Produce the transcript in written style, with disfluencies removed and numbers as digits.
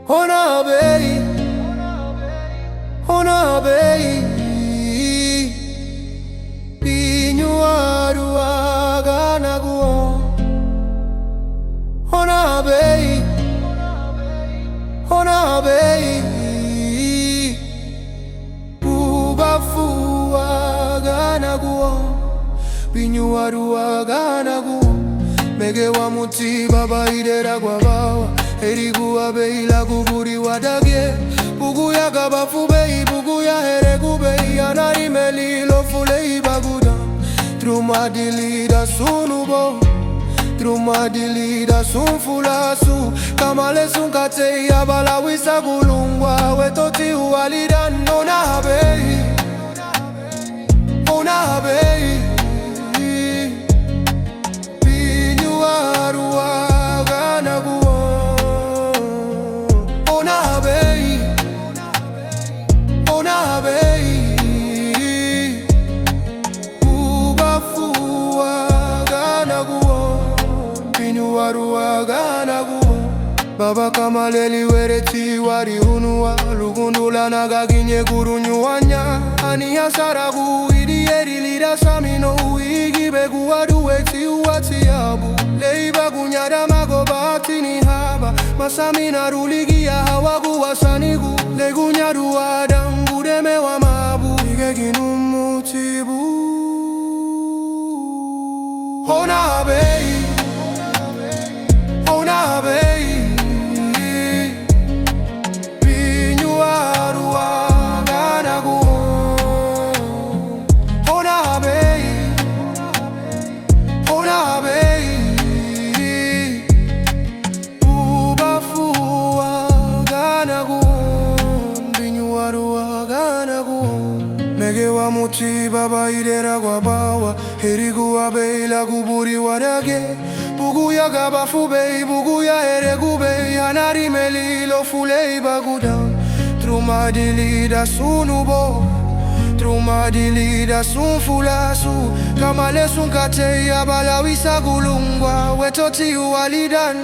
Hona bei, hona bei, pinyu aruaga naguo. Hona bei, ubafuaga naguo, pinyu aruaga naguo. Mege wa muti baba idera gwabawa, erigua beila guburi wadage. Bugu ya gabafu bei, bugu ya heregu bei, anari melilo fulei baguda. Truma dilida sunubo, truma dilida sunfulasu. Kamale sunkate ya balawisa gulungwa, wetoti uwalida nona bei, ona bei. Baba kamaleli wereti wari unua, lugundula nagaginye gurunyuanya. Ani asaragu idi eri lida samino, uigi begu adueti uati abu. Leiba gunyada magobati ni haba, masamina ruligia hawagu wasanigu. Legunyadu adangu deme wa mabu, igeginu mutibu. Hona bei, hona bei, mege wa muti baba idera gwabawa, erigua beila guburi wadage. Bugu ya gabafu bei, bugu ya heregu bei, anari melilo fulei baguda. Truma dilida sunubo, truma dilida sunfulasu. Kamale sunkate ya balawisa gulungwa, wetoti uwalidan